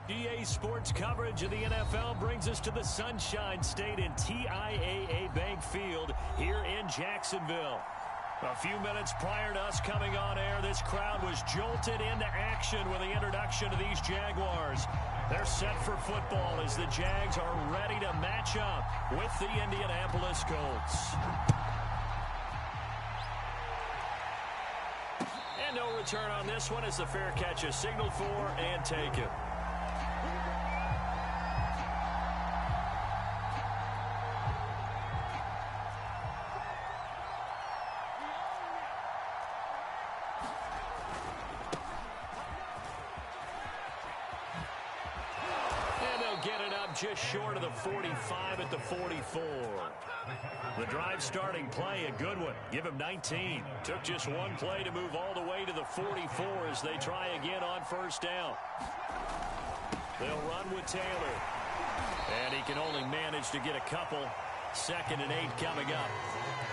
EA Sports coverage of the NFL brings us to the Sunshine State in TIAA Bank Field here in Jacksonville. A few minutes prior to us coming on air, this crowd was jolted into action with the introduction of these Jaguars. They're set for football as the Jags are ready to match up with the Indianapolis Colts. And no return on this one as the fair catch is signaled for and taken. Just short of the 45 at the 44. The drive starting play, a good one. Give him 19. Took just one play to move all the way to the 44 as they try again on first down. They'll run with Taylor. And he can only manage to get a couple. 2nd and 8 coming up.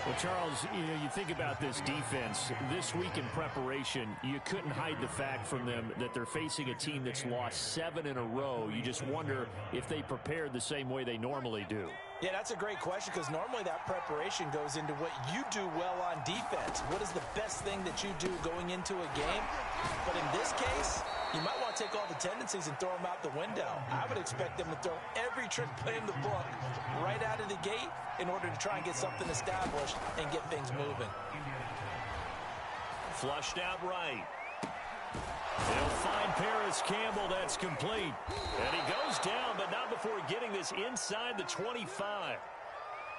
Well, Charles, you think about this defense. This week in preparation, you couldn't hide the fact from them that they're facing a team that's lost 7 in a row. You just wonder if they prepared the same way they normally do. Yeah, that's a great question because normally that preparation goes into what you do well on defense. What is the best thing that you do going into a game? But in this case, you might want to take all the tendencies and throw them out the window. I would expect them to throw every trick play in the book right out of the gate in order to try and get something established and get things moving. Flushed out right. They'll find Paris Campbell. That's complete. And he goes down, but not before getting this inside the 25.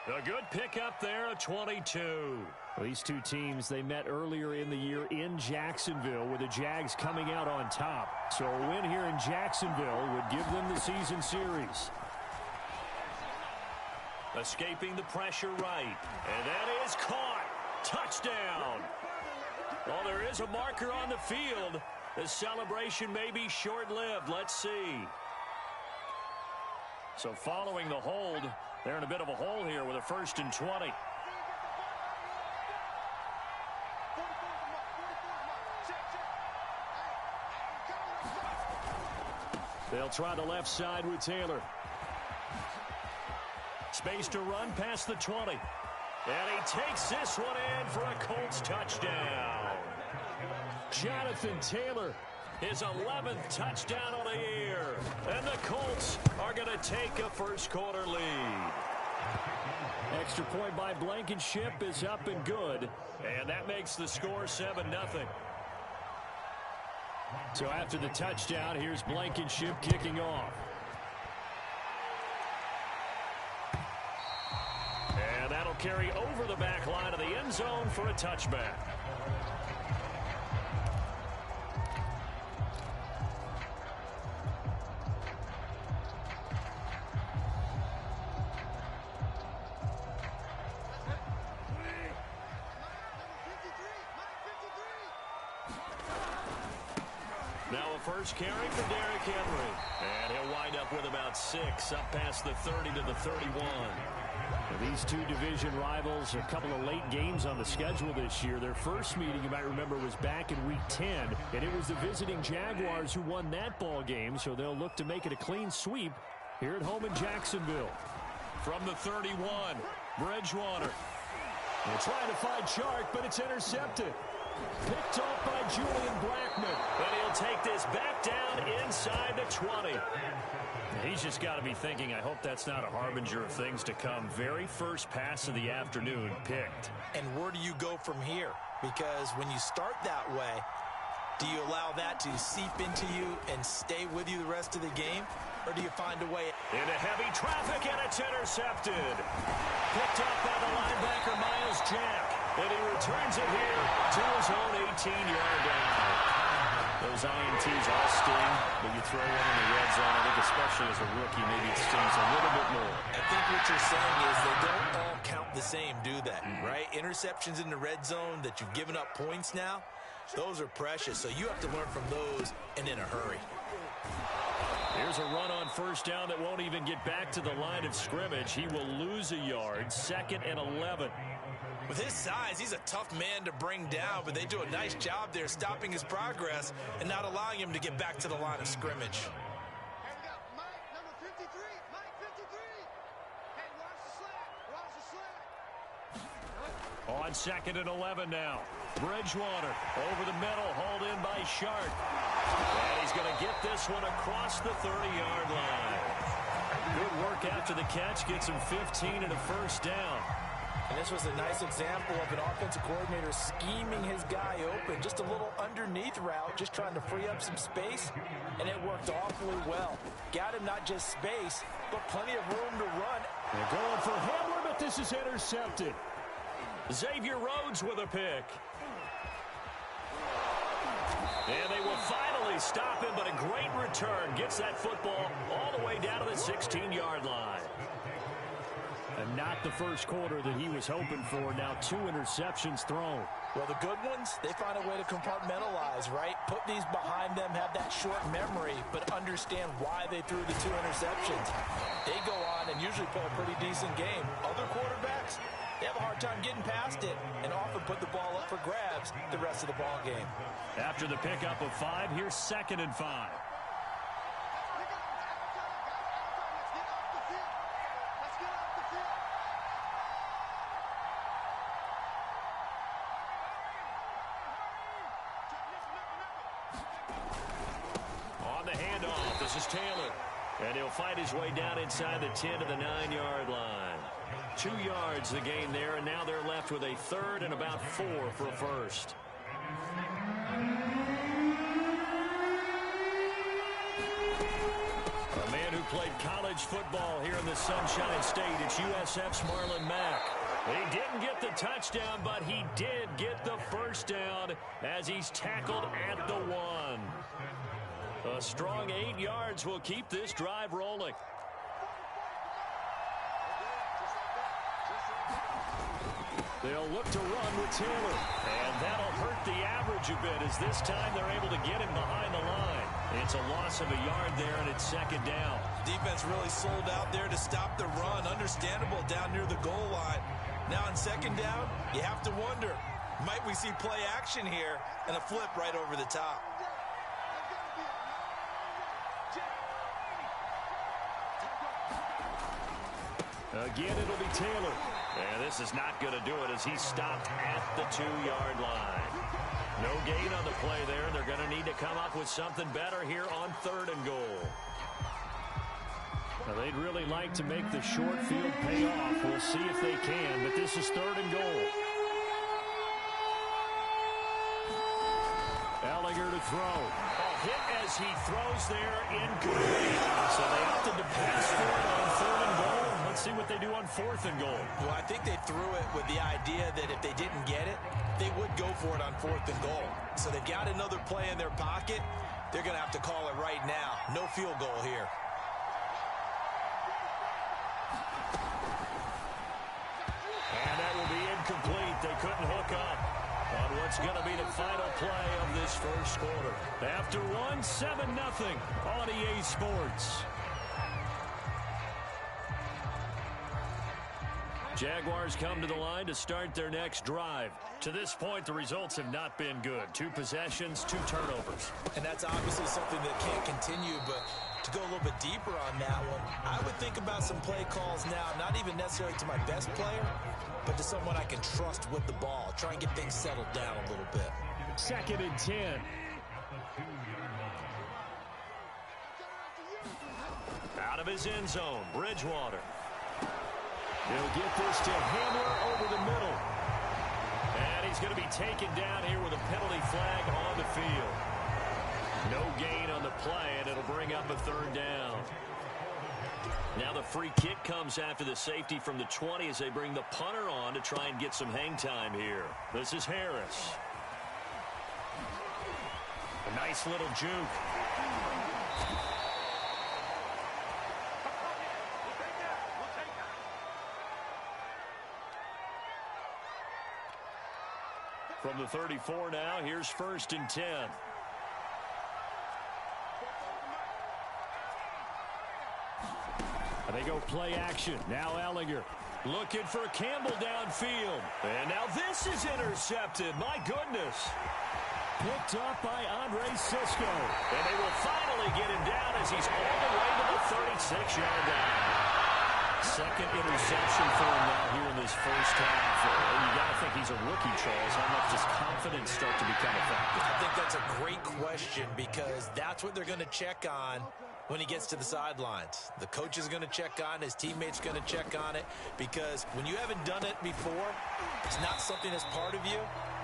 A good pickup there, a 22. Well, these two teams, they met earlier in the year in Jacksonville with the Jags coming out on top. So a win here in Jacksonville would give them the season series. Escaping the pressure right. And that is caught. Touchdown. Well, there is a marker on the field. The celebration may be short-lived. Let's see. So following the hold, they're in a bit of a hole here with a 1st and 20. They'll try the left side with Taylor. Space to run past the 20. And he takes this one in for a Colts touchdown. Jonathan Taylor, his 11th touchdown on the year. And the Colts are going to take a first-quarter lead. Extra point by Blankenship is up and good. And that makes the score 7-0. So after the touchdown, here's Blankenship kicking off. And that'll carry over the back line of the end zone for a touchback. First carry for Derrick Henry. And he'll wind up with about 6 up past the 30 to the 31. Well, these two division rivals, a couple of late games on the schedule this year. Their first meeting, you might remember, was back in Week 10. And it was the visiting Jaguars who won that ball game. So they'll look to make it a clean sweep here at home in Jacksonville. From the 31, Bridgewater. They're trying to find Chark, but it's intercepted. Picked off by Julian Blackman. And he'll take this back down inside the 20. He's just got to be thinking, I hope that's not a harbinger of things to come. Very first pass of the afternoon picked. And where do you go from here? Because when you start that way, do you allow that to seep into you and stay with you the rest of the game? Or do you find a way? Into heavy traffic, and it's intercepted. Picked up by the linebacker, Miles Jack. And he returns it here to his own 18-yard line. Those INTs all sting, but you throw one in the red zone. I think especially as a rookie, maybe it stings a little bit more. I think what you're saying is they don't all count the same, do they? Right? Interceptions in the red zone that you've given up points now, those are precious. So you have to learn from those and in a hurry. Here's a run on first down that won't even get back to the line of scrimmage. He will lose a yard. 2nd and 11. With his size, he's a tough man to bring down, but they do a nice job there stopping his progress and not allowing him to get back to the line of scrimmage. On 2nd and 11 now. Bridgewater over the middle, hauled in by Shark. And he's going to get this one across the 30-yard line. Good work after the catch. Gets him 15 and a first down. And this was a nice example of an offensive coordinator scheming his guy open. Just a little underneath route, just trying to free up some space, and it worked awfully well. Got him not just space, but plenty of room to run. They're going for Hamler, but this is intercepted. Xavier Rhodes with a pick. And they will finally stop him, but a great return. Gets that football all the way down to the 16-yard line. And not the first quarter that he was hoping for. Now 2 interceptions thrown. Well, the good ones, they find a way to compartmentalize, right? Put these behind them, have that short memory, but understand why they threw the 2 interceptions. They go on and usually play a pretty decent game. Other quarterbacks, they have a hard time getting past it and often put the ball up for grabs the rest of the ball game. After the pickup of 5, here's 2nd and 5. On the handoff, this is Taylor. And he'll fight his way down inside the 10 to the 9-yard line. 2 yards the gain there, and now they're left with a 3rd and about 4 for a first. A man who played college football here in the Sunshine State, it's USF's Marlon Mack. He didn't get the touchdown, but he did get the first down as he's tackled at the 1. A strong 8 yards will keep this drive rolling. They'll look to run with Taylor. And that'll hurt the average a bit as this time they're able to get him behind the line. It's a loss of a yard there, and it's 2nd down. Defense really sold out there to stop the run. Understandable down near the goal line. Now on 2nd down, you have to wonder, might we see play action here and a flip right over the top? Again, it'll be Taylor. And this is not going to do it as he's stopped at the 2-yard line. No gain on the play there. They're going to need to come up with something better here on 3rd and goal. Now, they'd really like to make the short field pay off. We'll see if they can, but this is 3rd and goal. Ellinger to throw. A hit as he throws there, incomplete. So they opted to pass for it on 3rd and goal. Let's see what they do on 4th and goal. Well, I think they threw it with the idea that if they didn't get it, they would go for it on 4th and goal. So they've got another play in their pocket. They're going to have to call it right now. No field goal here. And that will be incomplete. They couldn't hook up on what's going to be the final play of this first quarter. After 7-0 on EA Sports. Jaguars come to the line to start their next drive. To this point, the results have not been good. 2 possessions, 2 turnovers. And that's obviously something that can't continue, but to go a little bit deeper on that one, I would think about some play calls now, not even necessarily to my best player, but to someone I can trust with the ball. Try and get things settled down a little bit. 2nd and 10. Out of his end zone, Bridgewater. He'll get this to Hamler over the middle. And he's going to be taken down here with a penalty flag on the field. No gain on the play, and it'll bring up a 3rd down. Now the free kick comes after the safety from the 20 as they bring the punter on to try and get some hang time here. This is Harris. A nice little juke. From the 34 now, here's 1st and 10. And they go play action. Now Ellinger looking for Campbell downfield. And now this is intercepted. My goodness. Picked up by Andre Sisco. And they will finally get him down as he's all the way to the 36-yard line. Second interception for him now here in this first half. You got to think he's a rookie, Charles. How much does confidence start to become effective? I think that's a great question because that's what they're going to check on when he gets to the sidelines. The coach is going to check on, his teammates going to check on it, because when you haven't done it before, it's not something that's part of you.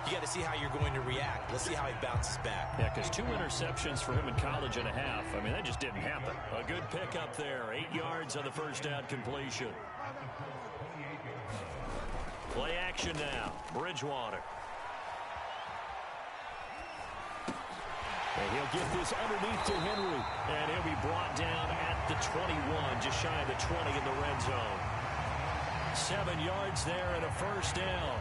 You got to see how you're going to react. Let's see how he bounces back. Yeah, because 2 interceptions for him in college and a half. I mean, that just didn't happen. A good pickup there. 8 yards on the first down completion. Play action now. Bridgewater. And he'll get this underneath to Henry. And he'll be brought down at the 21, just shy of the 20 in the red zone. 7 yards there and a first down.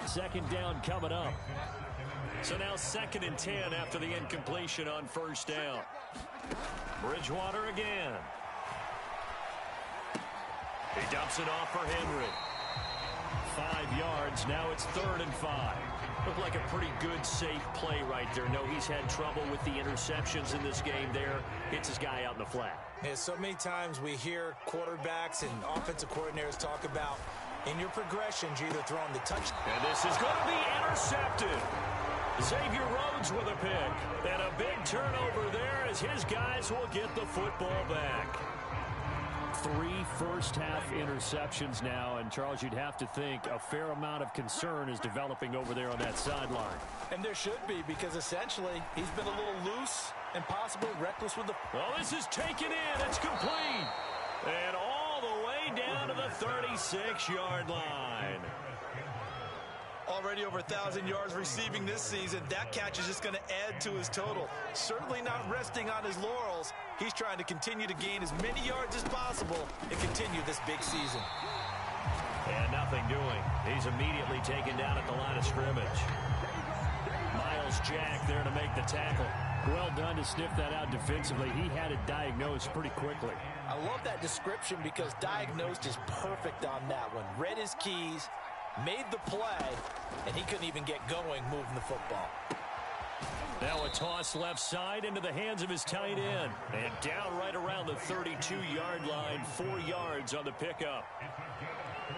Second down coming up. So now 2nd and 10 after the incompletion on first down. Bridgewater again. He dumps it off for Henry. 5 yards. Now it's 3rd and 5. Looked like a pretty good, safe play right there. No, he's had trouble with the interceptions in this game there. Hits his guy out in the flat. Yeah, so many times we hear quarterbacks and offensive coordinators talk about in your progressions, you're either throwing the touchdown. And this is going to be intercepted. Xavier Rhodes with a pick. And a big turnover there as his guys will get the football back. 3 first-half interceptions now, and Charles, you'd have to think a fair amount of concern is developing over there on that sideline. And there should be, because essentially he's been a little loose and possibly reckless with the... Well, this is taken in. It's complete. And all the way down to the 36-yard line. Already over 1,000 yards receiving this season. That catch is just going to add to his total. Certainly not resting on his laurels. He's trying to continue to gain as many yards as possible and continue this big season. And nothing doing. He's immediately taken down at the line of scrimmage. Miles Jack there to make the tackle. Well done to sniff that out defensively. He had it diagnosed pretty quickly. I love that description because diagnosed is perfect on that one. Read his keys, made the play, and he couldn't even get going moving the football. Now a toss left side into the hands of his tight end. And down right around the 32-yard line, 4 yards on the pickup.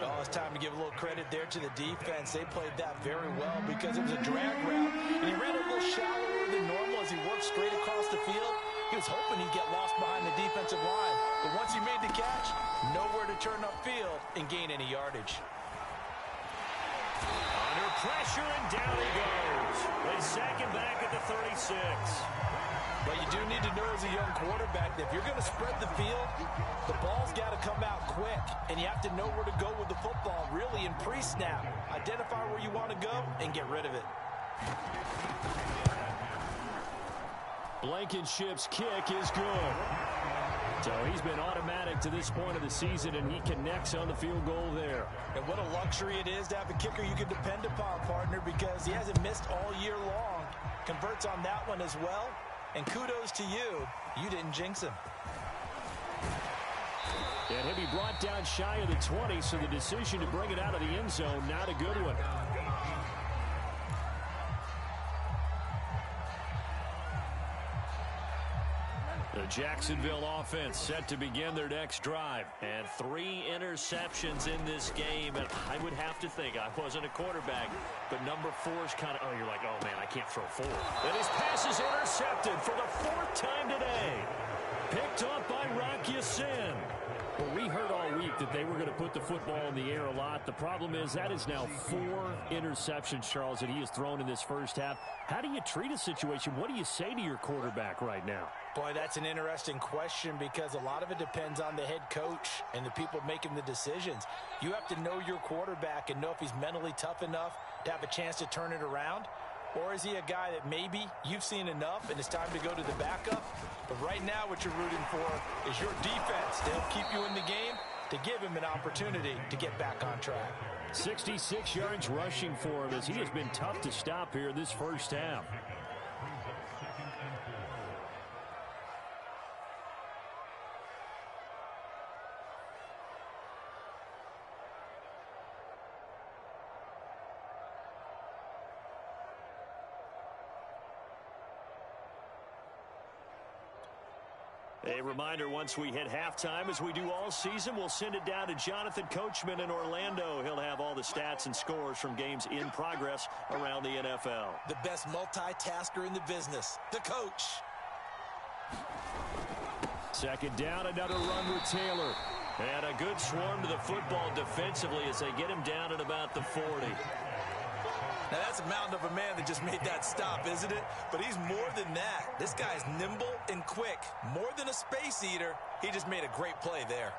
Oh, it's time to give a little credit there to the defense. They played that very well because it was a drag route. And he ran a little shallower than normal as he worked straight across the field. He was hoping he'd get lost behind the defensive line. But once he made the catch, nowhere to turn upfield and gain any yardage. Under pressure, and down he goes. They sack him back at the 36. But you do need to know as a young quarterback that if you're going to spread the field, the ball's got to come out quick. And you have to know where to go with the football, really, in pre-snap. Identify where you want to go and get rid of it. Blankenship's kick is good. So he's been automatic to this point of the season, and he connects on the field goal there. And what a luxury it is to have a kicker you can depend upon, partner, because he hasn't missed all year long. Converts on that one as well. And kudos to you. You didn't jinx him. And he'll be brought down shy of the 20, so the decision to bring it out of the end zone, not a good one. The Jacksonville offense set to begin their next drive. And 3 interceptions in this game. And I would have to think, I wasn't a quarterback, but number 4's kind of, oh, you're like, oh, man, I can't throw 4. And his pass is intercepted for the 4th time today. Picked up by Rock Ya-Sin. Well, we heard all week that they were going to put the football in the air a lot. The problem is that is now 4 interceptions, Charles, that he has thrown in this first half. How do you treat a situation? What do you say to your quarterback right now? Boy, that's an interesting question because a lot of it depends on the head coach and the people making the decisions. You have to know your quarterback and know if he's mentally tough enough to have a chance to turn it around. Or is he a guy that maybe you've seen enough and it's time to go to the backup? But right now what you're rooting for is your defense to help keep you in the game, to give him an opportunity to get back on track. 66 yards rushing for him as he has been tough to stop here this first half. A reminder, once we hit halftime, as we do all season, we'll send it down to Jonathan Coachman in Orlando. He'll have all the stats and scores from games in progress around the NFL. The best multitasker in the business, the coach. Second down, another run with Taylor. And a good swarm to the football defensively as they get him down at about the 40. Now, that's a mountain of a man that just made that stop, isn't it? But he's more than that. This guy's nimble and quick. More than a space eater, he just made a great play there.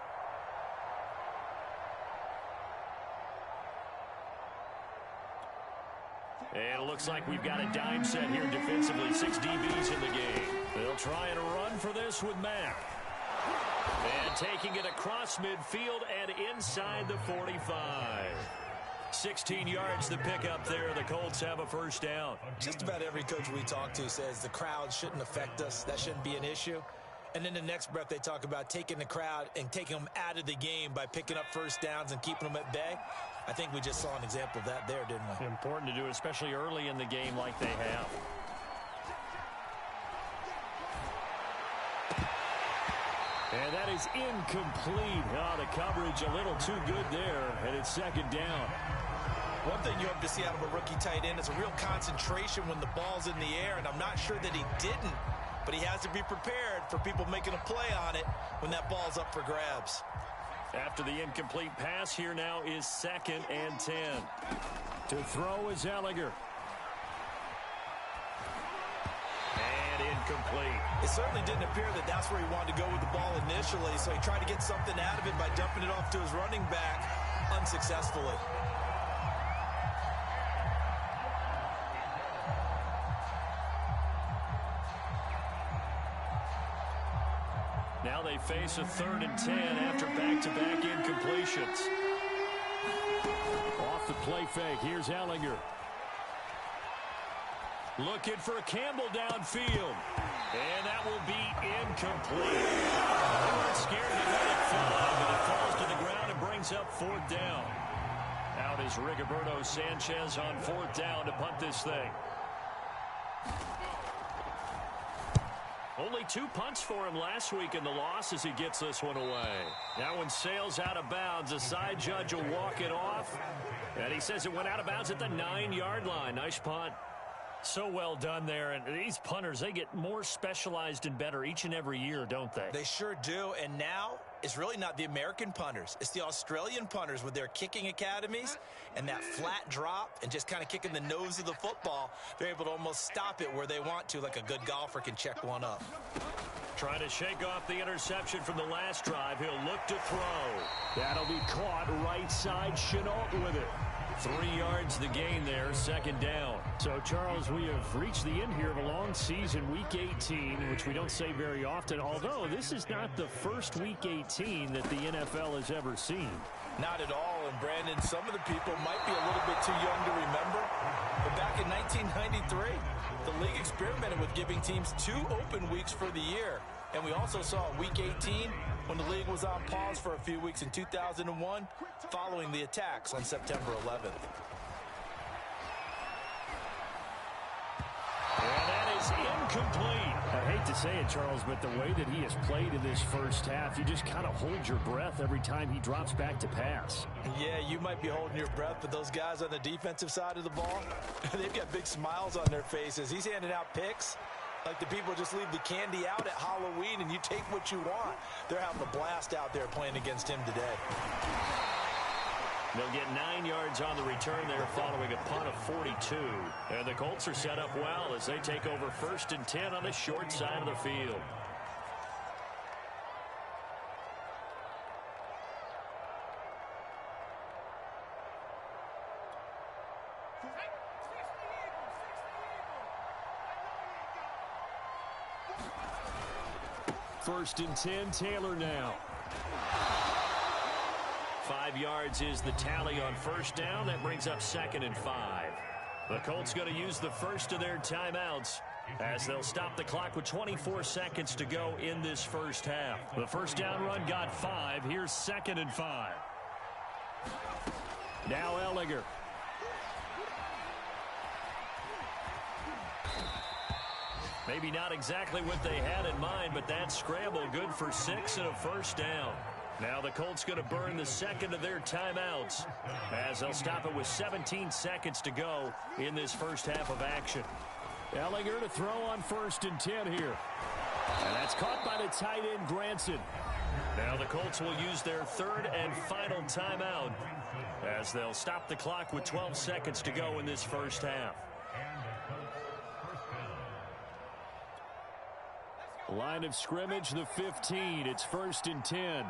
And it looks like we've got a dime set here defensively. 6 DBs in the game. They'll try and run for this with Mack. And taking it across midfield and inside the 45. 16 yards to pick up there. The Colts have a first down. Just about every coach we talk to says the crowd shouldn't affect us. That shouldn't be an issue. And then the next breath they talk about taking the crowd and taking them out of the game by picking up first downs and keeping them at bay. I think we just saw an example of that there, didn't we? Important to do, especially early in the game like they have. And that is incomplete. Oh, the coverage a little too good there, and it's second down. One thing you hope to see out of a rookie tight end is a real concentration when the ball's in the air, and I'm not sure that he didn't, but he has to be prepared for people making a play on it when that ball's up for grabs. After the incomplete pass, here now is 2nd and 10. To throw is Ellinger. And incomplete. It certainly didn't appear that that's where he wanted to go with the ball initially, so he tried to get something out of it by dumping it off to his running back unsuccessfully. Now they face a 3rd and 10 after back-to-back incompletions. Off the play fake, here's Ellinger. Looking for Campbell downfield. And that will be incomplete. They weren't scared to let it fly, but it falls to the ground and brings up 4th down. Out is Rigoberto Sanchez on 4th down to punt this thing. Only 2 punts for him last week in the loss as he gets this one away. That one sails out of bounds. The side judge will walk it off. And he says it went out of bounds at the 9-yard line. Nice punt. So well done there. And these punters, they get more specialized and better each and every year, don't they? They sure do. And now it's really not the American punters. It's the Australian punters with their kicking academies and that flat drop and just kind of kicking the nose of the football. They're able to almost stop it where they want to, like a good golfer can check one up. Trying to shake off the interception from the last drive. He'll look to throw. That'll be caught right side. Chenault with it. 3 yards the gain there, 2nd down. So, Charles, we have reached the end here of a long season, Week 18, which we don't say very often, although this is not the first Week 18 that the NFL has ever seen. Not at all, and Brandon, some of the people might be a little bit too young to remember, but back in 1993, the league experimented with giving teams 2 open weeks for the year, and we also saw Week 18 when the league was on pause for a few weeks in 2001 following the attacks on September 11th. And that is incomplete. I hate to say it, Charles, but the way that he has played in this first half, you just kind of hold your breath every time he drops back to pass. Yeah, you might be holding your breath, but those guys on the defensive side of the ball, they've got big smiles on their faces. He's handing out picks like the people just leave the candy out at Halloween and you take what you want. They're having a blast out there playing against him today. They'll get 9 yards on the return there following a punt of 42. And the Colts are set up well as they take over 1st and 10 on the short side of the field. First and 10, Taylor now. 5 yards is the tally on 1st down. That brings up 2nd and 5. The Colts going to use the first of their timeouts as they'll stop the clock with 24 seconds to go in this first half. The first down run got 5. Here's 2nd and 5. Now Ellinger. Maybe not exactly what they had in mind, but that scramble good for 6 and a first down. Now the Colts going to burn the second of their timeouts as they'll stop it with 17 seconds to go in this first half of action. Ellinger to throw on 1st and 10 here. And that's caught by the tight end, Granson. Now the Colts will use their 3rd and final timeout as they'll stop the clock with 12 seconds to go in this first half. Line of scrimmage, the 15. It's 1st and 10.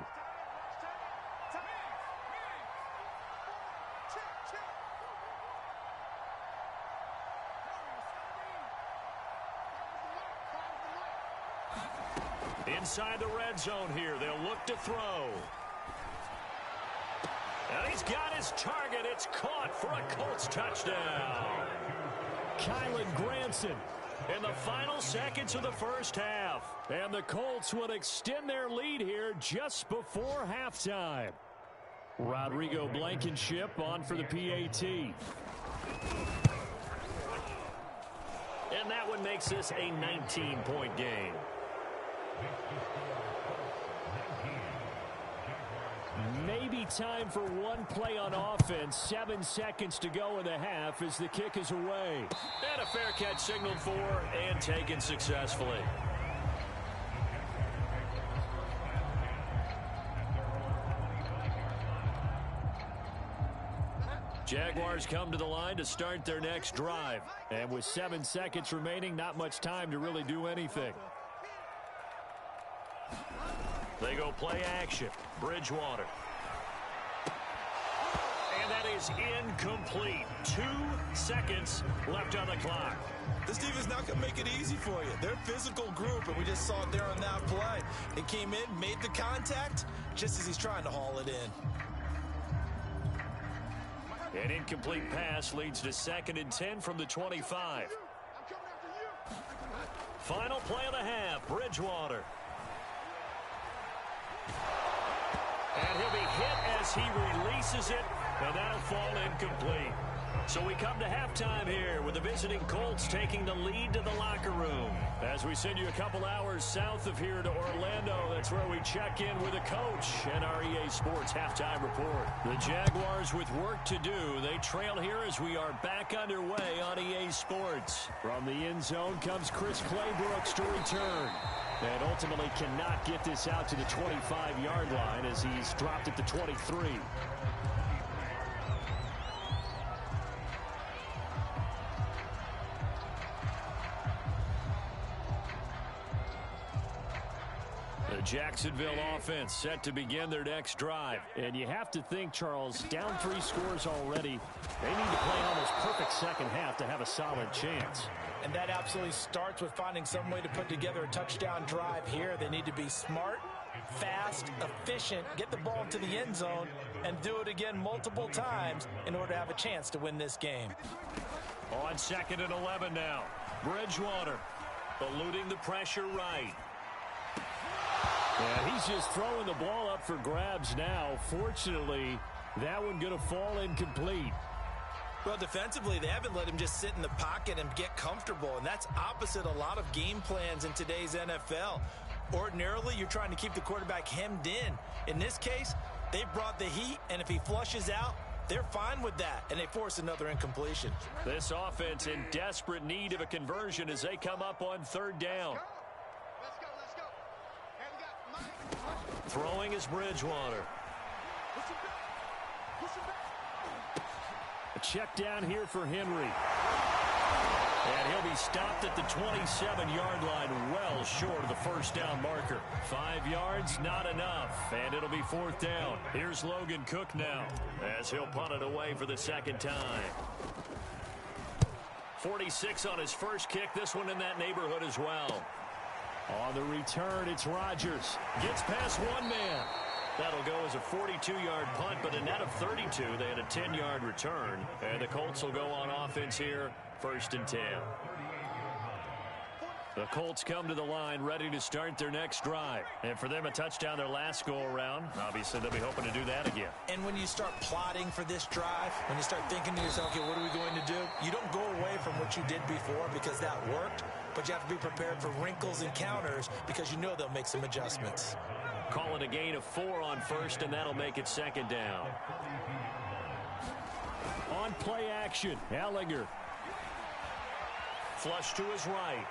Inside the red zone here. They'll look to throw. And he's got his target. It's caught for a Colts touchdown. Kylan Granson in the final seconds of the first half. And the Colts would extend their lead here just before halftime. Rodrigo Blankenship on for the PAT. And that one makes this a 19-point game. Maybe time for one play on offense. 7 seconds to go in the half as the kick is away. And a fair catch signaled for and taken successfully. Jaguars come to the line to start their next drive. And with 7 seconds remaining, not much time to really do anything. They go play action. Bridgewater. And that is incomplete. 2 seconds left on the clock. This defense not going to make it easy for you. They're a physical group, and we just saw it there on that play. It came in, made the contact, just as he's trying to haul it in. An incomplete pass leads to 2nd and 10 from the 25. Final play of the half. Bridgewater. And he'll be hit as he releases it, and that'll fall incomplete. So we come to halftime here with the visiting Colts taking the lead to the locker room. As we send you a couple hours south of here to Orlando, that's where we check in with the coach and our EA Sports halftime report. The Jaguars with work to do. They trail here as we are back underway on EA Sports. From the end zone comes Chris Claybrooks to return. And ultimately cannot get this out to the 25-yard line as he's dropped at the 23. The Jacksonville offense set to begin their next drive. And you have to think, Charles, down 3 scores already. They need to play an almost perfect second half to have a solid chance. And that absolutely starts with finding some way to put together a touchdown drive here. They need to be smart, fast, efficient, get the ball to the end zone, and do it again multiple times in order to have a chance to win this game. On 2nd and 11 now. Bridgewater eluding the pressure right. And he's just throwing the ball up for grabs now. Fortunately, that one going to fall incomplete. Well, defensively, they haven't let him just sit in the pocket and get comfortable, and that's opposite a lot of game plans in today's NFL. Ordinarily, you're trying to keep the quarterback hemmed in. In this case, they brought the heat, and if he flushes out, they're fine with that, and they force another incompletion. This offense in desperate need of a conversion as they come up on 3rd down. Throwing is Bridgewater. A check down here for Henry. And he'll be stopped at the 27-yard line, well short of the first down marker. 5 yards, not enough, and it'll be 4th down. Here's Logan Cook now as he'll punt it away for the 2nd time. 46 on his first kick, this one in that neighborhood as well. On the return, it's Rodgers. Gets past one man. That'll go as a 42-yard punt, but a net of 32. They had a 10-yard return. And the Colts will go on offense here, 1st and 10. The Colts come to the line ready to start their next drive. And for them, a touchdown their last go-around. Obviously, they'll be hoping to do that again. And when you start plotting for this drive, when you start thinking to yourself, okay, what are we going to do? You don't go away from what you did before because that worked. but you have to be prepared for wrinkles and counters because you know they'll make some adjustments. Call it a gain of 4 on first, and that'll make it second down. On play action, Ellinger. Flush to his right.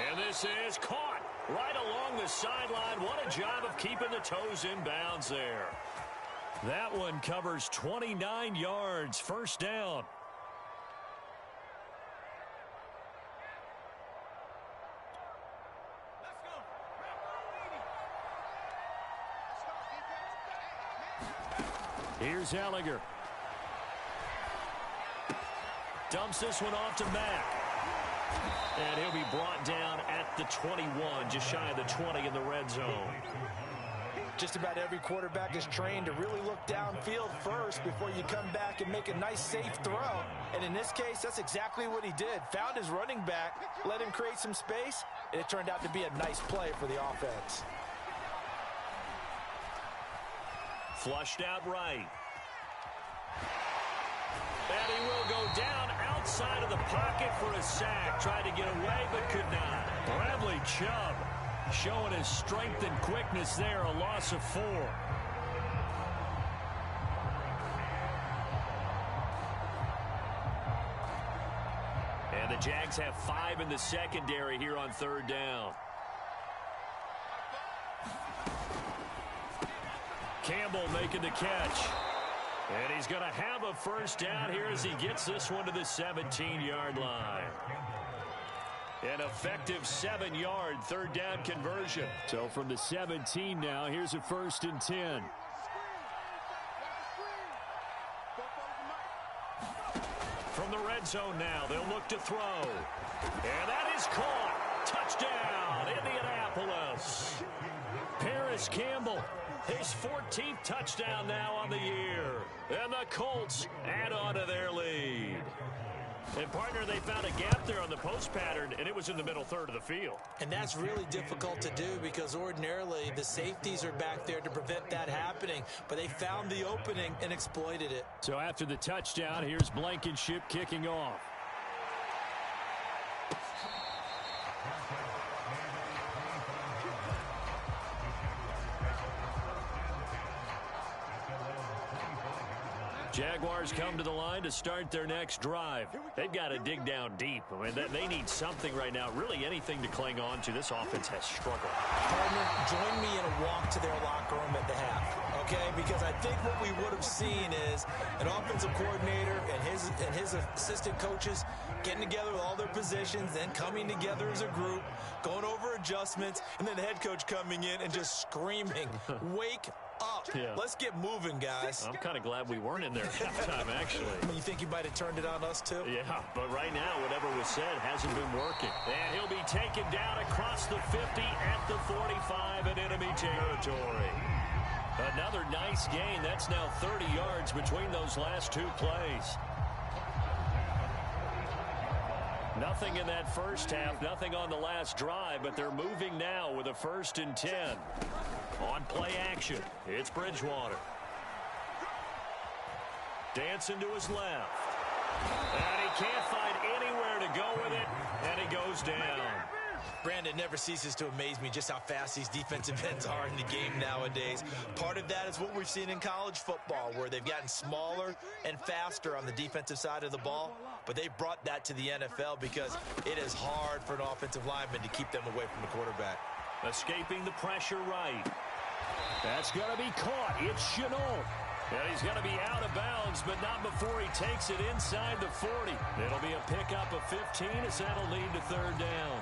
And this is caught right along the sideline. What a job of keeping the toes in bounds there. That one covers 29 yards. First down. Here's Ellinger. Dumps this one off to Mack. And he'll be brought down at the 21, just shy of the 20 in the red zone. Just about every quarterback is trained to really look downfield first before you come back and make a nice, safe throw. And in this case, that's exactly what he did. Found his running back, let him create some space, and it turned out to be a nice play for the offense. Flushed out right. And he will go down outside of the pocket for a sack. Tried to get away, but could not. Bradley Chubb showing his strength and quickness there. A loss of 4. And the Jags have 5 in the secondary here on third down. Campbell making the catch. And he's going to have a first down here as he gets this one to the 17-yard line. An effective 7-yard third down conversion. So from the 17 now, here's a first and 10. From the red zone now, they'll look to throw. And that is caught. Touchdown, Indianapolis. Paris Campbell, his 14th touchdown now on the year. And the Colts add on to their lead. And, partner, they found a gap there on the post pattern, and it was in the middle third of the field. And that's really difficult to do because ordinarily the safeties are back there to prevent that happening. But they found the opening and exploited it. So after the touchdown, here's Blankenship kicking off. Jaguars come to the line to start their next drive. They've got to dig down deep. I mean, they need something right now, really anything to cling on to. This offense has struggled. Partner, join me in a walk to their locker room at the half, okay? Because I think what we would have seen is an offensive coordinator and his assistant coaches getting together with all their positions, then coming together as a group, going over adjustments, and then the head coach coming in and just screaming, wake up. Yeah. Let's get moving, guys. I'm kind of glad we weren't in there at halftime, actually. You think you might have turned it on us, too? Yeah, but right now, whatever was said hasn't been working. And he'll be taken down across the 50 at the 45 in enemy territory. Another nice gain. That's now 30 yards between those last two plays. Nothing in that first half, nothing on the last drive, but they're moving now with a 1st and 10. On play action, it's Bridgewater. Dancing to his left. And he can't find anywhere to go with it, and he goes down. Brandon, never ceases to amaze me just how fast these defensive ends are in the game nowadays. Part of that is what we've seen in college football, where they've gotten smaller and faster on the defensive side of the ball, but they've brought that to the NFL because it is hard for an offensive lineman to keep them away from the quarterback. Escaping the pressure right. That's going to be caught. It's Chenault. And he's going to be out of bounds, but not before he takes it inside the 40. It'll be a pickup of 15 as that'll lead to third down.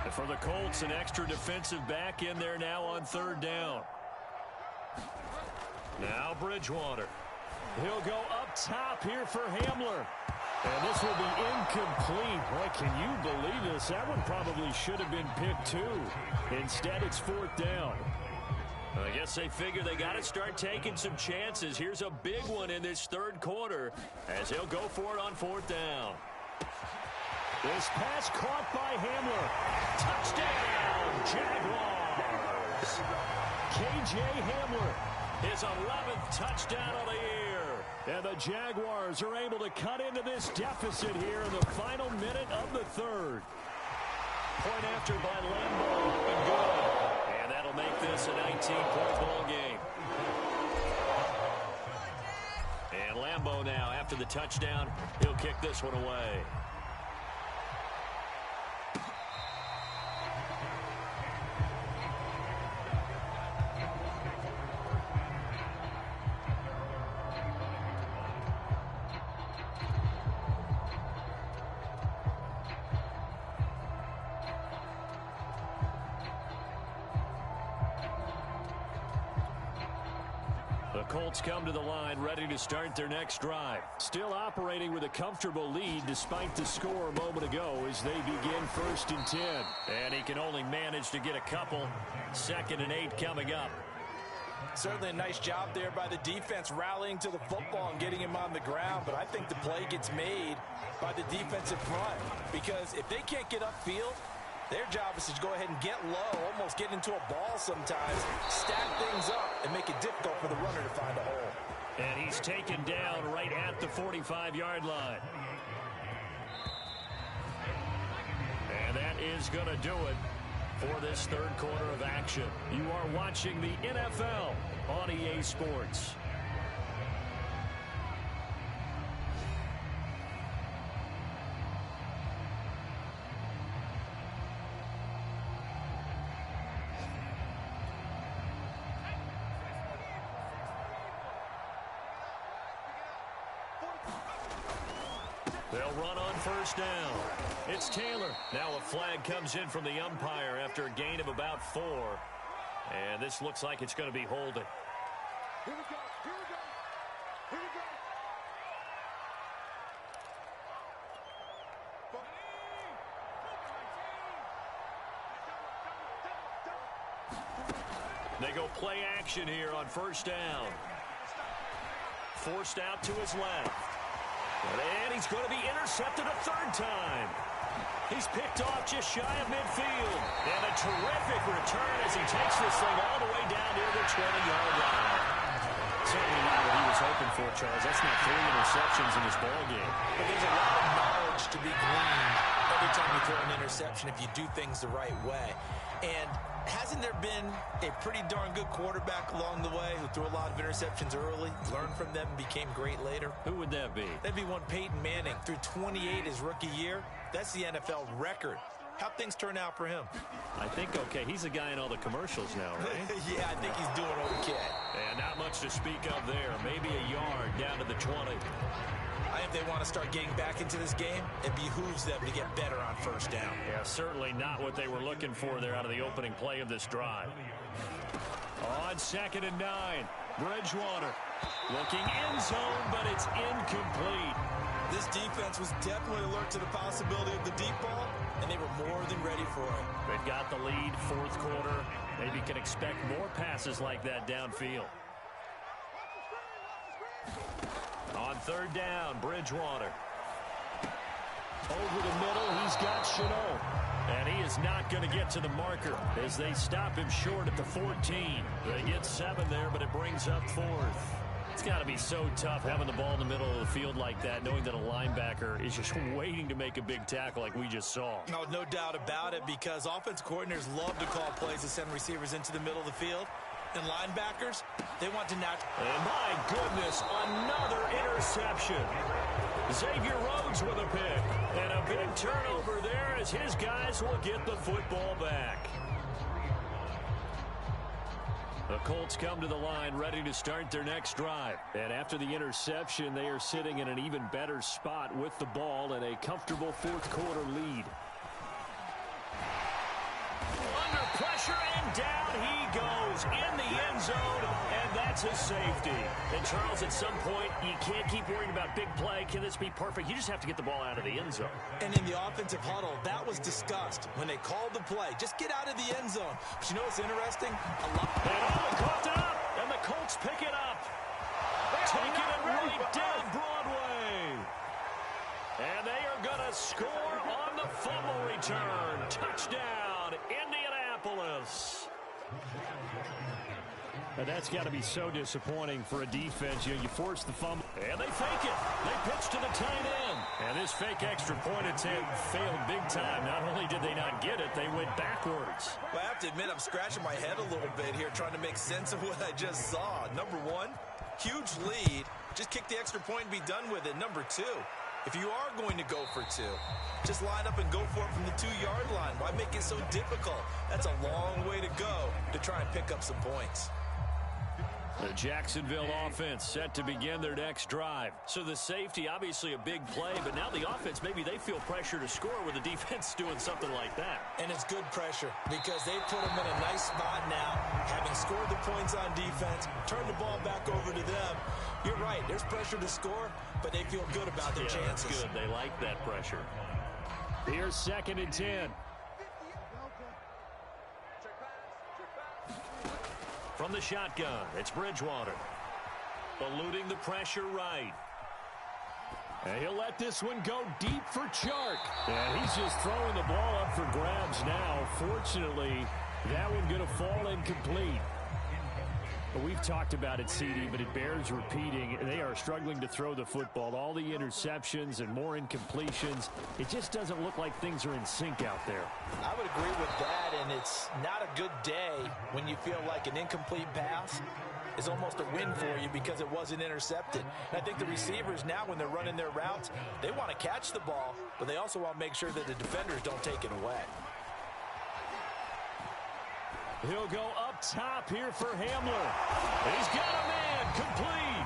And for the Colts, an extra defensive back in there now on third down. Now Bridgewater. He'll go up top here for Hamler. And this will be incomplete. Boy, can you believe this? That one probably should have been picked too. Instead, it's 4th down. I guess they figure they got to start taking some chances. Here's a big one in this third quarter as he'll go for it on 4th down. This pass caught by Hamler. Touchdown, Jaguars. K.J. Hamler, his 11th touchdown of the year. And the Jaguars are able to cut into this deficit here in the final minute of the third. Point after by Lambeau, up and good. And that'll make this a 19-point ball game. And Lambeau now, after the touchdown, he'll kick this one away. The Colts come to the line ready to start their next drive. Still operating with a comfortable lead despite the score a moment ago as they begin 1st and 10. And he can only manage to get a couple. 2nd and 8 coming up. Certainly a nice job there by the defense rallying to the football and getting him on the ground. But I think the play gets made by the defensive front, because if they can't get upfield, their job is to go ahead and get low, almost get into a ball sometimes, stack things up, and make it difficult for the runner to find a hole. And he's taken down right at the 45-yard line. And that is going to do it for this third quarter of action. You are watching the NFL on EA Sports. They'll run on 1st down. It's Taylor. Now a flag comes in from the umpire after a gain of about 4. And this looks like it's going to be holding. Here we go. Here we go. Here we go. They go play action here on 1st down. Forced out to his left. And he's going to be intercepted a 3rd time. He's picked off just shy of midfield. And a terrific return as he takes this thing all the way down near the 20-yard line. Certainly not what he was hoping for, Charles. That's not 3 interceptions in this ball game. But there's a lot of knowledge to be gleaned every time you throw an interception if you do things the right way. And hasn't there been a pretty darn good quarterback along the way who threw a lot of interceptions early, learned from them, and became great later? Who would that be? That'd be one Peyton Manning. Threw 28 his rookie year. That's the NFL record. How'd things turn out for him? I think okay. He's the guy in all the commercials now, right? Yeah, I think he's doing okay. And not much to speak of there. Maybe a yard down to the 20. I think if they want to start getting back into this game, it behooves them to get better on 1st down. Yeah, certainly not what they were looking for there out of the opening play of this drive. On 2nd and 9, Bridgewater looking end zone, but it's incomplete. This defense was definitely alert to the possibility of the deep ball, and they were more than ready for it. They've got the lead, 4th quarter. Maybe can expect more passes like that downfield. On 3rd down, Bridgewater. Over the middle, he's got Chenault. And he is not going to get to the marker as they stop him short at the 14. They get 7 there, but it brings up 4th. It's got to be so tough having the ball in the middle of the field like that, knowing that a linebacker is just waiting to make a big tackle like we just saw. No doubt about it, because offensive coordinators love to call plays to send receivers into the middle of the field. And linebackers, they want to not. And my goodness, another interception. Xavier Rhodes with a pick. And a big turnover there as his guys will get the football back. The Colts come to the line ready to start their next drive. And after the interception, they are sitting in an even better spot with the ball and a comfortable 4th quarter lead. Under pressure, and down he goes in the end zone, and that's a safety. And Charles, at some point, you can't keep worrying about big play. Can this be perfect? You just have to get the ball out of the end zone. And in the offensive huddle, that was discussed when they called the play. Just get out of the end zone. But you know what's interesting? And coughed it up, and the Colts pick it up. Taking it right down Broadway. And they are going to score on the fumble return. Touchdown, Indianapolis. And that's got to be so disappointing for a defense. You force the fumble. And they fake it. They pitch to the tight end. And this fake extra point attempt failed big time. Not only did they not get it, they went backwards. Well, I have to admit, I'm scratching my head a little bit here trying to make sense of what I just saw. Number one, huge lead. Just kick the extra point and be done with it. Number two, if you are going to go for two, just line up and go for it from the 2-yard line. Why make it so difficult? That's a long way to go to try and pick up some points. The Jacksonville offense set to begin their next drive. So the safety, obviously a big play, but now the offense, maybe they feel pressure to score with the defense doing something like that. And it's good pressure because they put them in a nice spot now, having scored the points on defense, turn the ball back over to them. You're right, there's pressure to score, but they feel good about their chances. That's good. They like that pressure. Here's 2nd and 10. From the shotgun, it's Bridgewater. Eluding the pressure right. And he'll let this one go deep for Chark. And he's just throwing the ball up for grabs now. Fortunately, that one going to fall incomplete. But we've talked about it, CD, but it bears repeating. They are struggling to throw the football. All the interceptions and more incompletions. It just doesn't look like things are in sync out there. I would agree with that, and it's not a good day when you feel like an incomplete pass is almost a win for you because it wasn't intercepted. And I think the receivers now, when they're running their routes, they want to catch the ball, but they also want to make sure that the defenders don't take it away. He'll go up top here for Hamler. He's got a man complete.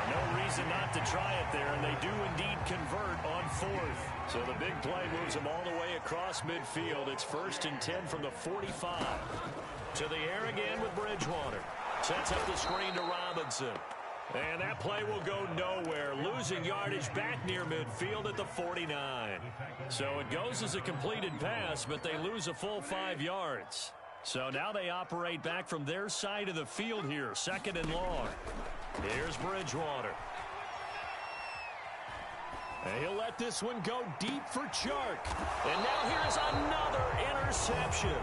No reason not to try it there, and they do indeed convert on 4th. So the big play moves them all the way across midfield. It's 1st and 10 from the 45. To the air again with Bridgewater. Sets up the screen to Robinson. And that play will go nowhere. Losing yardage back near midfield at the 49. So it goes as a completed pass, but they lose a full 5 yards. So now they operate back from their side of the field here, 2nd and long. Here's Bridgewater. And he'll let this one go deep for Chark. And now here's another interception.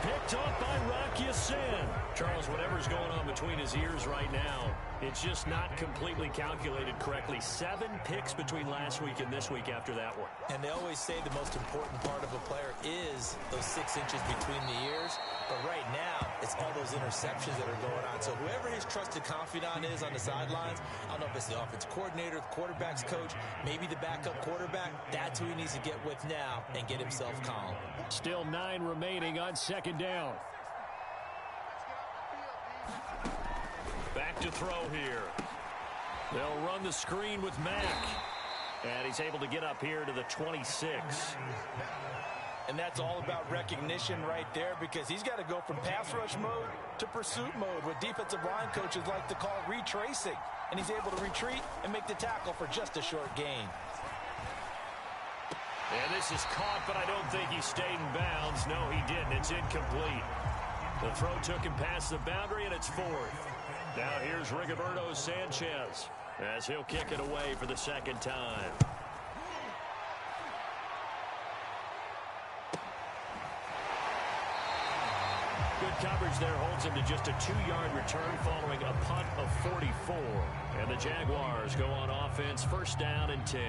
Picked off by Rock Ya-Sin. Charles, whatever's going on between his ears right now, it's just not completely calculated correctly. 7 picks between last week and this week after that one. And they always say the most important part of a player is those 6 inches between the ears. But right now, it's all those interceptions that are going on. So whoever his trusted confidant is on the sidelines, I don't know if it's the offensive coordinator, the quarterback's coach, maybe the backup quarterback, that's who he needs to get with now and get himself calm. Still 9 remaining on 2nd down. Back to throw here. They'll run the screen with Mack. And he's able to get up here to the 26. And that's all about recognition right there because he's got to go from pass rush mode to pursuit mode, what defensive line coaches like to call retracing. And he's able to retreat and make the tackle for just a short gain. And this is caught, but I don't think he stayed in bounds. No, he didn't. It's incomplete. The throw took him past the boundary, and it's 4th. Now here's Rigoberto Sanchez as he'll kick it away for the 2nd time. Good coverage there holds him to just a 2-yard return following a punt of 44. And the Jaguars go on offense, 1st down and 10.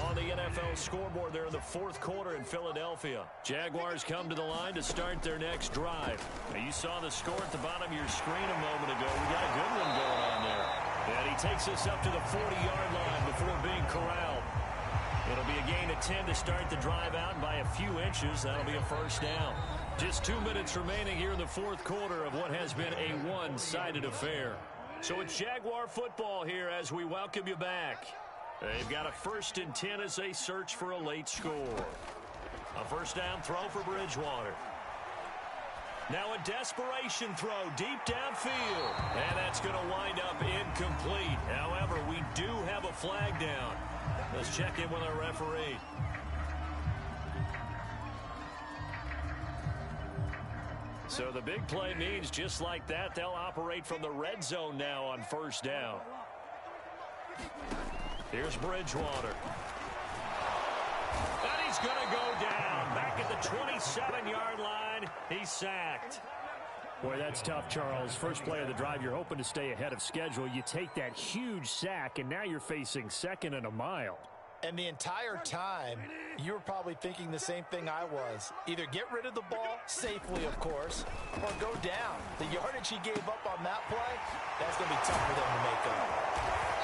On the NFL scoreboard there in the 4th quarter in Philadelphia. Jaguars come to the line to start their next drive. Now, you saw the score at the bottom of your screen a moment ago. We got a good one going on there. And he takes us up to the 40-yard line before being corralled. It'll be a gain of 10 to start the drive out, and by a few inches, that'll be a 1st down. Just 2 minutes remaining here in the 4th quarter of what has been a one-sided affair. So it's Jaguar football here as we welcome you back. They've got a 1st and 10 as they search for a late score. A 1st down throw for Bridgewater. Now a desperation throw deep downfield. And that's going to wind up incomplete. However, we do have a flag down. Let's check in with our referee. So the big play means just like that, they'll operate from the red zone now on 1st down. Here's Bridgewater. And he's going to go down. Back at the 27-yard line, he's sacked. Boy, that's tough, Charles. First play of the drive, you're hoping to stay ahead of schedule. You take that huge sack, and now you're facing 2nd and a mile. And the entire time, you were probably thinking the same thing I was. Either get rid of the ball, safely, of course, or go down. The yardage he gave up on that play, that's going to be tough for them to make up.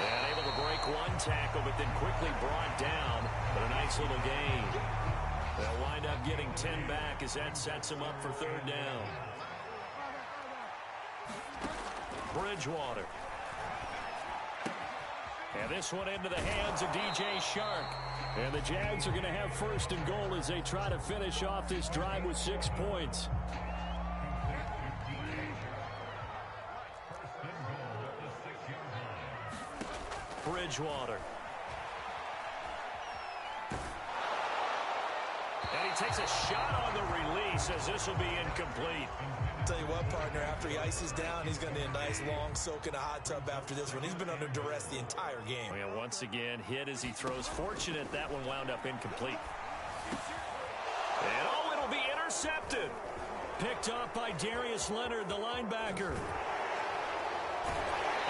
And able to break one tackle, but then quickly brought down. But a nice little gain. They'll wind up getting 10 back as that sets them up for 3rd down. Bridgewater. And this one into the hands of DJ Shark. And the Jags are going to have 1st and goal as they try to finish off this drive with 6 points. Bridgewater. And he takes a shot on the release as this will be incomplete. Tell you what, partner, after he ices down, he's going to need a nice long soak in a hot tub after this one. He's been under duress the entire game. And once again, hit as he throws. Fortunate that one wound up incomplete. And oh, it'll be intercepted. Picked up by Darius Leonard, the linebacker.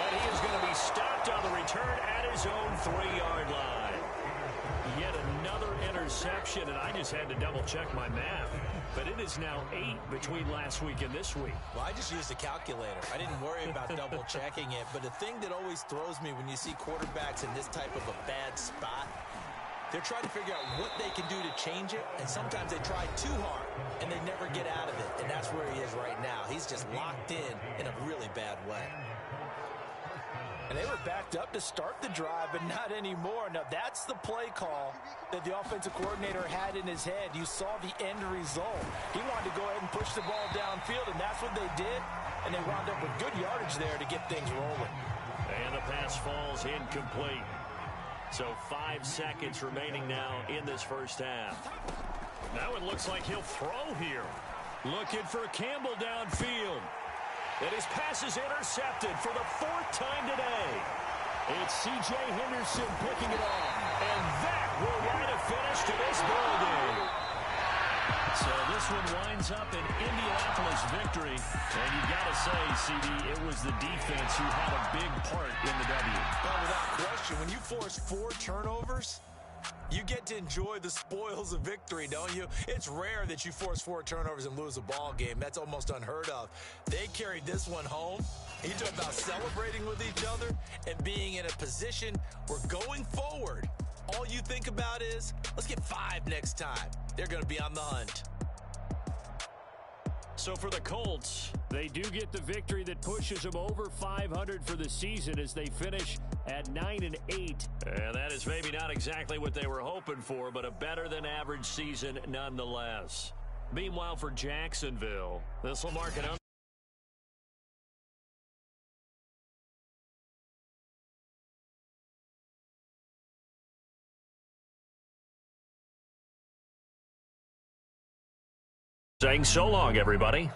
And he is going to be stopped on the return at his own 3-yard line. Yet another interception, and I just had to double-check my math. But it is now 8 between last week and this week. Well, I just used a calculator. I didn't worry about double-checking it. But the thing that always throws me when you see quarterbacks in this type of a bad spot, they're trying to figure out what they can do to change it. And sometimes they try too hard, and they never get out of it. And that's where he is right now. He's just locked in a really bad way. And they were backed up to start the drive, but not anymore. Now, that's the play call that the offensive coordinator had in his head. You saw the end result. He wanted to go ahead and push the ball downfield, and that's what they did. And they wound up with good yardage there to get things rolling. And the pass falls incomplete. So 5 seconds remaining now in this first half. Now it looks like he'll throw here. Looking for Campbell downfield. And his pass is intercepted for the 4th time today. It's C.J. Henderson picking it off. And that will write a finish to this ball game. So this one winds up an Indianapolis victory. And you got to say, CD, it was the defense who had a big part in the W. Well, without question, when you force 4 turnovers, you get to enjoy the spoils of victory, don't you? It's rare that you force 4 turnovers and lose a ball game. That's almost unheard of. They carried this one home. You talk about celebrating with each other and being in a position where going forward, all you think about is, let's get 5 next time. They're going to be on the hunt. So for the Colts, they do get the victory that pushes them over 500 for the season as they finish at 9-8. And that is maybe not exactly what they were hoping for, but a better than average season nonetheless. Meanwhile, for Jacksonville, this will mark an saying so long, everybody.